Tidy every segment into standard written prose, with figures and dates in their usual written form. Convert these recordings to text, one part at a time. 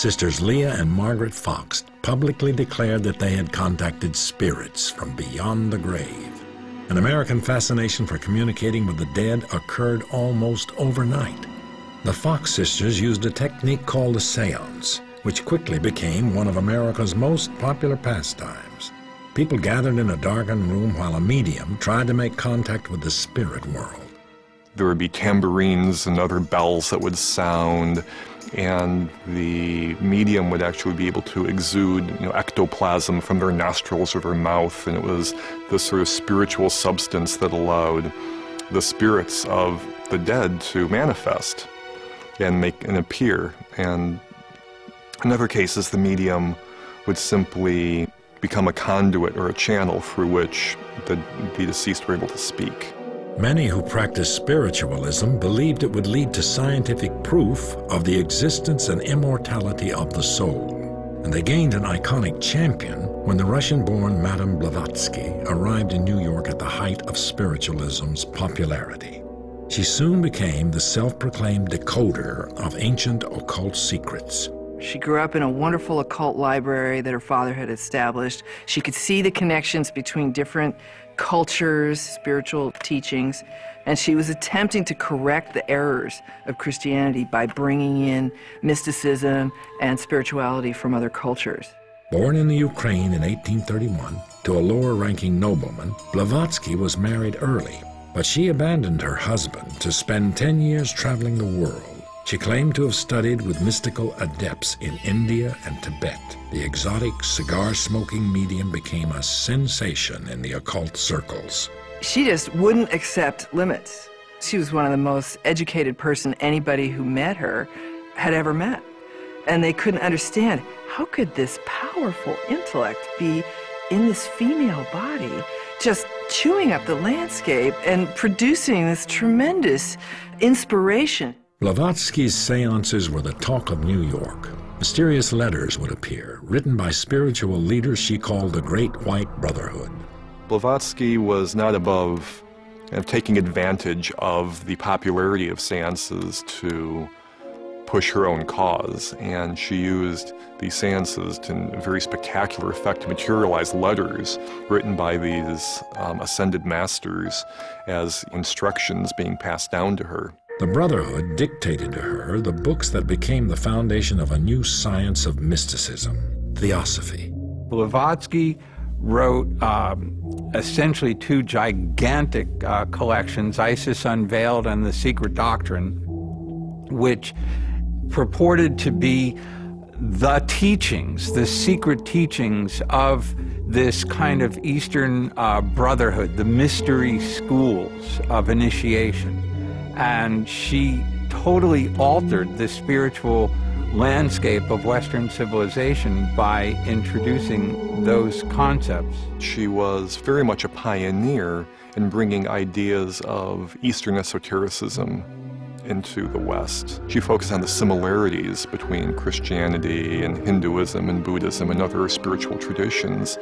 Sisters Leah and Margaret Fox publicly declared that they had contacted spirits from beyond the grave. An American fascination for communicating with the dead occurred almost overnight. The Fox sisters used a technique called a seance, which quickly became one of America's most popular pastimes. People gathered in a darkened room while a medium tried to make contact with the spirit world. There would be tambourines and other bells that would sound, and the medium would actually be able to exude, ectoplasm from their nostrils or their mouth, and it was this sort of spiritual substance that allowed the spirits of the dead to manifest and appear. And in other cases, the medium would simply become a conduit or a channel through which the deceased were able to speak. Many who practiced spiritualism believed it would lead to scientific proof of the existence and immortality of the soul. And they gained an iconic champion when the Russian-born Madame Blavatsky arrived in New York at the height of spiritualism's popularity. She soon became the self-proclaimed decoder of ancient occult secrets. She grew up in a wonderful occult library that her father had established. She could see the connections between different cultures, spiritual teachings, and she was attempting to correct the errors of Christianity by bringing in mysticism and spirituality from other cultures. Born in the Ukraine in 1831 to a lower-ranking nobleman, Blavatsky was married early, but she abandoned her husband to spend 10 years traveling the world. She claimed to have studied with mystical adepts in India and Tibet. The exotic cigar-smoking medium became a sensation in the occult circles. She just wouldn't accept limits. She was one of the most educated person anybody who met her had ever met. And they couldn't understand, how could this powerful intellect be in this female body, just chewing up the landscape and producing this tremendous inspiration? Blavatsky's seances were the talk of New York. Mysterious letters would appear, written by spiritual leaders she called the Great White Brotherhood. Blavatsky was not above taking advantage of the popularity of seances to push her own cause, and she used these seances to a very spectacular effect to materialize letters written by these ascended masters as instructions being passed down to her. The Brotherhood dictated to her the books that became the foundation of a new science of mysticism, Theosophy. Blavatsky wrote essentially two gigantic collections, Isis Unveiled and The Secret Doctrine, which purported to be the teachings, the secret teachings of this kind of Eastern brotherhood, the mystery schools of initiation. And she totally altered the spiritual landscape of Western civilization by introducing those concepts. She was very much a pioneer in bringing ideas of Eastern esotericism into the West. She focused on the similarities between Christianity and Hinduism and Buddhism and other spiritual traditions,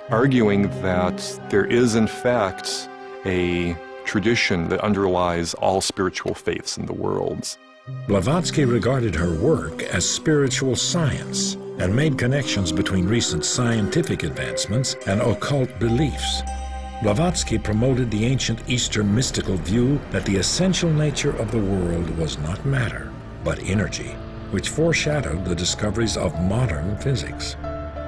arguing that there is in fact a tradition that underlies all spiritual faiths in the world. Blavatsky regarded her work as spiritual science and made connections between recent scientific advancements and occult beliefs. Blavatsky promoted the ancient Eastern mystical view that the essential nature of the world was not matter, but energy, which foreshadowed the discoveries of modern physics.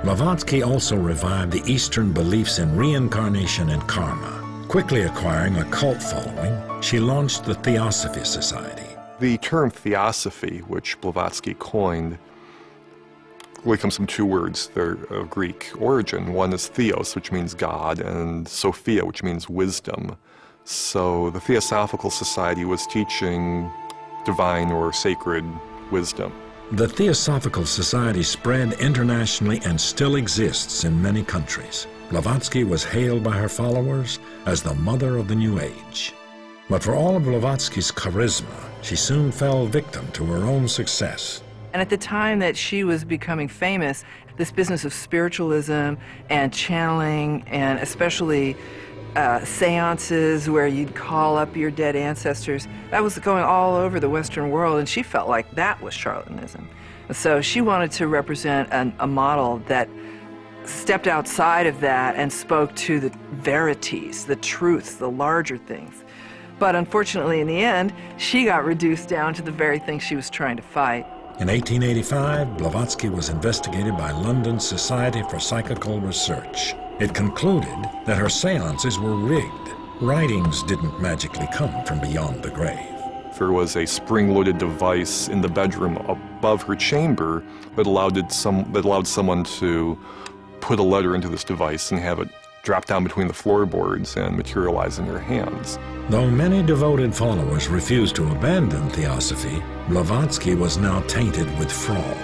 Blavatsky also revived the Eastern beliefs in reincarnation and karma. Quickly acquiring a cult following, she launched the Theosophy Society. The term Theosophy, which Blavatsky coined, really comes from two words. They're of Greek origin. One is theos, which means God, and Sophia, which means wisdom. So the Theosophical Society was teaching divine or sacred wisdom. The Theosophical Society spread internationally and still exists in many countries. Blavatsky was hailed by her followers as the mother of the New Age. But for all of Blavatsky's charisma, she soon fell victim to her own success. And at the time that she was becoming famous, this business of spiritualism and channeling, and especially seances where you'd call up your dead ancestors, that was going all over the Western world, and she felt like that was charlatanism. So she wanted to represent a model that stepped outside of that and spoke to the verities, the truths, the larger things. But unfortunately, in the end, she got reduced down to the very thing she was trying to fight. In 1885, Blavatsky was investigated by London's Society for Psychical Research. It concluded that her seances were rigged. Writings didn't magically come from beyond the grave. There was a spring-loaded device in the bedroom above her chamber that allowed someone to put a letter into this device and have it drop down between the floorboards and materialize in their hands. Though many devoted followers refused to abandon Theosophy, Blavatsky was now tainted with fraud.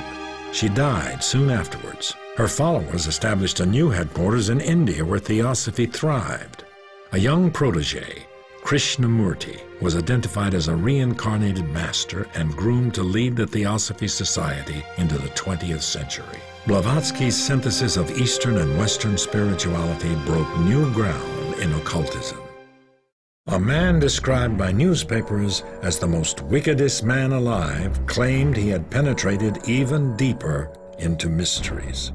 She died soon afterwards. Her followers established a new headquarters in India where Theosophy thrived. A young protege, Krishnamurti, was identified as a reincarnated master and groomed to lead the Theosophy Society into the 20th century. Blavatsky's synthesis of Eastern and Western spirituality broke new ground in occultism. A man described by newspapers as the most wickedest man alive claimed he had penetrated even deeper into mysteries.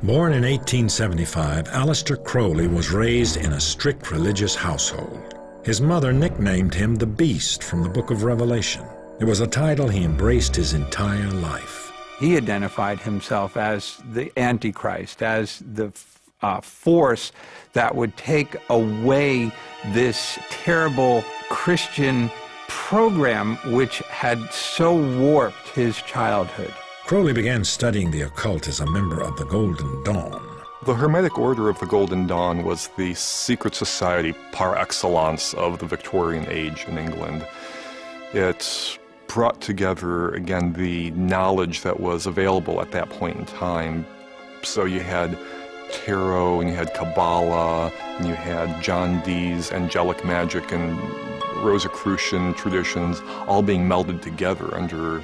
Born in 1875, Aleister Crowley was raised in a strict religious household. His mother nicknamed him the Beast from the Book of Revelation. It was a title he embraced his entire life. He identified himself as the Antichrist, as the force that would take away this terrible Christian program which had so warped his childhood. Crowley began studying the occult as a member of the Golden Dawn. The Hermetic Order of the Golden Dawn was the secret society par excellence of the Victorian age in England. It brought together, again, the knowledge that was available at that point in time. So you had tarot, and you had Kabbalah, and you had John Dee's angelic magic and Rosicrucian traditions, all being melded together under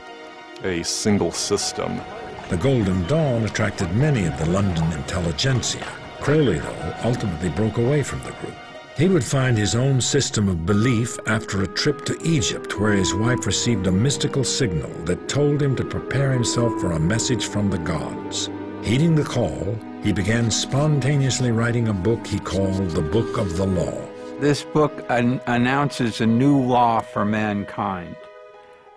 a single system. The Golden Dawn attracted many of the London intelligentsia. Crowley, though, ultimately broke away from the group. He would find his own system of belief after a trip to Egypt, where his wife received a mystical signal that told him to prepare himself for a message from the gods. Heeding the call, he began spontaneously writing a book he called the Book of the Law. This book announces a new law for mankind.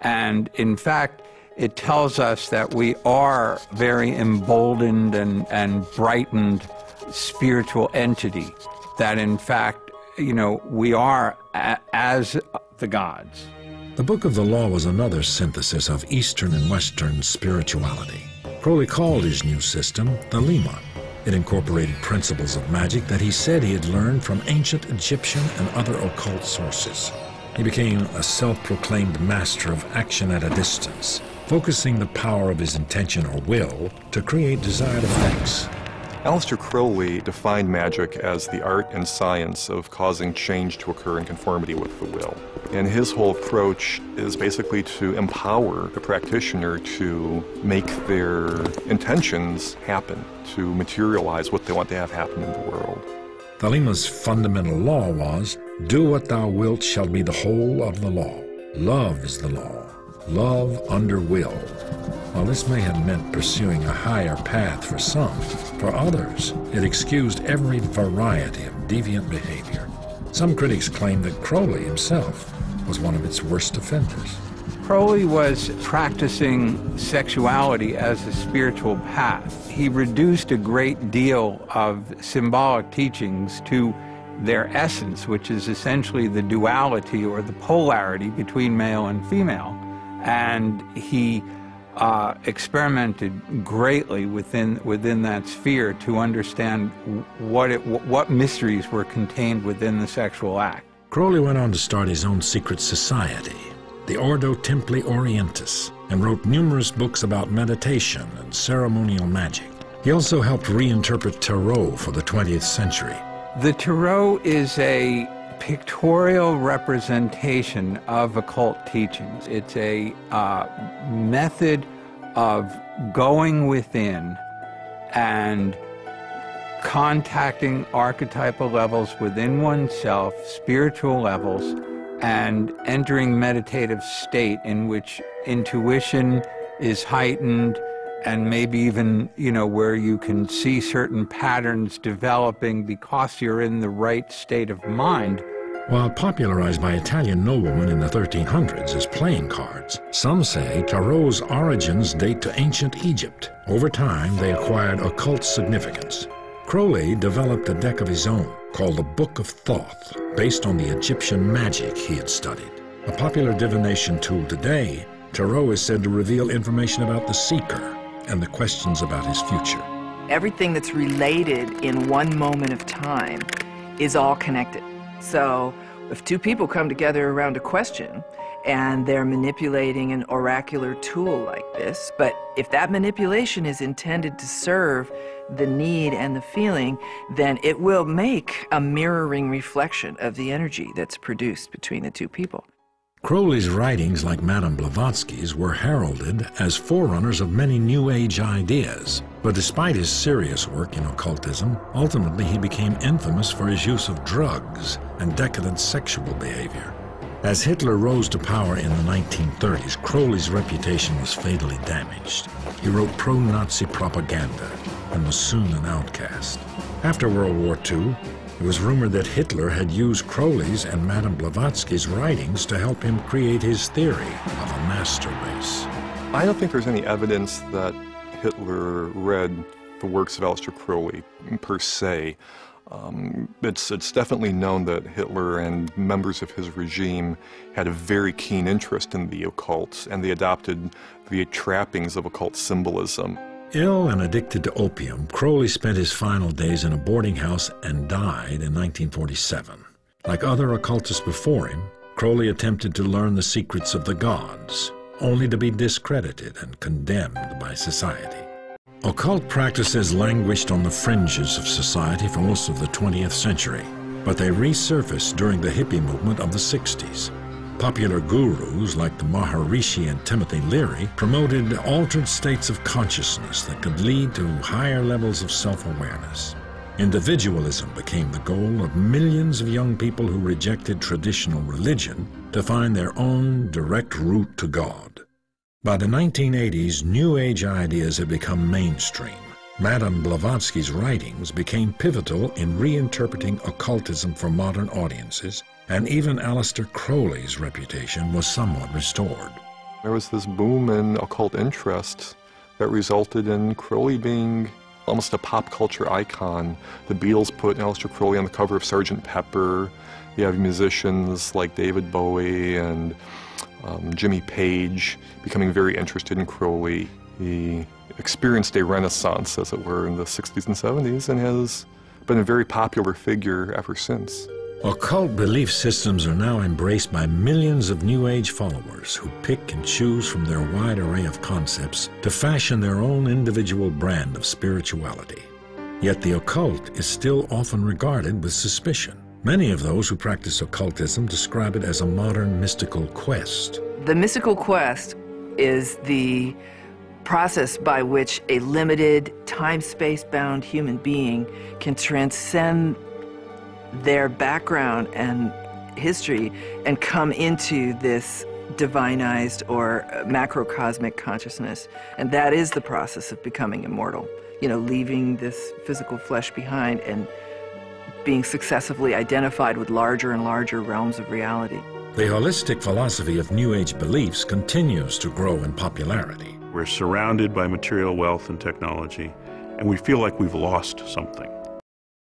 And in fact, it tells us that we are very emboldened and brightened spiritual entity, that in fact, we are as the gods. The Book of the Law was another synthesis of Eastern and Western spirituality. Crowley called his new system the Lemon. It incorporated principles of magic that he said he had learned from ancient Egyptian and other occult sources. He became a self-proclaimed master of action at a distance, focusing the power of his intention or will to create desired effects. Aleister Crowley defined magic as the art and science of causing change to occur in conformity with the will. And his whole approach is basically to empower the practitioner to make their intentions happen, to materialize what they want to have happen in the world. Thalima's fundamental law was, "Do what thou wilt shall be the whole of the law. Love is the law. Love under will." While this may have meant pursuing a higher path for some, for others, it excused every variety of deviant behavior. Some critics claim that Crowley himself was one of its worst offenders. Crowley was practicing sexuality as a spiritual path. He reduced a great deal of symbolic teachings to their essence, which is essentially the duality or the polarity between male and female. And he experimented greatly within that sphere to understand what mysteries were contained within the sexual act. Crowley went on to start his own secret society, the Ordo Templi Orientis, and wrote numerous books about meditation and ceremonial magic. He also helped reinterpret tarot for the 20th century. The tarot is a pictorial representation of occult teachings. It's a method of going within and contacting archetypal levels within oneself, spiritual levels, and entering meditative state in which intuition is heightened, and maybe even, where you can see certain patterns developing because you're in the right state of mind. While popularized by Italian noblemen in the 1300s as playing cards, some say tarot's origins date to ancient Egypt. Over time, they acquired occult significance. Crowley developed a deck of his own called the Book of Thoth, based on the Egyptian magic he had studied. A popular divination tool today, tarot is said to reveal information about the seeker and the questions about his future. Everything that's related in one moment of time is all connected. So if two people come together around a question and they're manipulating an oracular tool like this, but if that manipulation is intended to serve the need and the feeling, then it will make a mirroring reflection of the energy that's produced between the two people. Crowley's writings, like Madame Blavatsky's, were heralded as forerunners of many New Age ideas. But despite his serious work in occultism, ultimately he became infamous for his use of drugs and decadent sexual behavior. As Hitler rose to power in the 1930s, Crowley's reputation was fatally damaged. He wrote pro-Nazi propaganda and was soon an outcast. After World War II, it was rumored that Hitler had used Crowley's and Madame Blavatsky's writings to help him create his theory of a master race. I don't think there's any evidence that Hitler read the works of Aleister Crowley per se. It's definitely known that Hitler and members of his regime had a very keen interest in the occult, and they adopted the trappings of occult symbolism. Ill and addicted to opium, Crowley spent his final days in a boarding house and died in 1947. Like other occultists before him, Crowley attempted to learn the secrets of the gods, only to be discredited and condemned by society. Occult practices languished on the fringes of society for most of the 20th century, but they resurfaced during the hippie movement of the 60s. Popular gurus like the Maharishi and Timothy Leary promoted altered states of consciousness that could lead to higher levels of self-awareness. Individualism became the goal of millions of young people who rejected traditional religion to find their own direct route to God. By the 1980s, New Age ideas had become mainstream. Madame Blavatsky's writings became pivotal in reinterpreting occultism for modern audiences, and even Aleister Crowley's reputation was somewhat restored. There was this boom in occult interest that resulted in Crowley being almost a pop culture icon. The Beatles put Aleister Crowley on the cover of Sgt. Pepper. You have musicians like David Bowie and Jimmy Page becoming very interested in Crowley. He experienced a renaissance, as it were, in the 60s and 70s and has been a very popular figure ever since. Occult belief systems are now embraced by millions of New Age followers who pick and choose from their wide array of concepts to fashion their own individual brand of spirituality. Yet the occult is still often regarded with suspicion. Many of those who practice occultism describe it as a modern mystical quest. The mystical quest is the process by which a limited, time-space-bound human being can transcend their background and history and come into this divinized or macrocosmic consciousness. And that is the process of becoming immortal. You know, leaving this physical flesh behind and being successively identified with larger and larger realms of reality. The holistic philosophy of New Age beliefs continues to grow in popularity. We're surrounded by material wealth and technology, and we feel like we've lost something.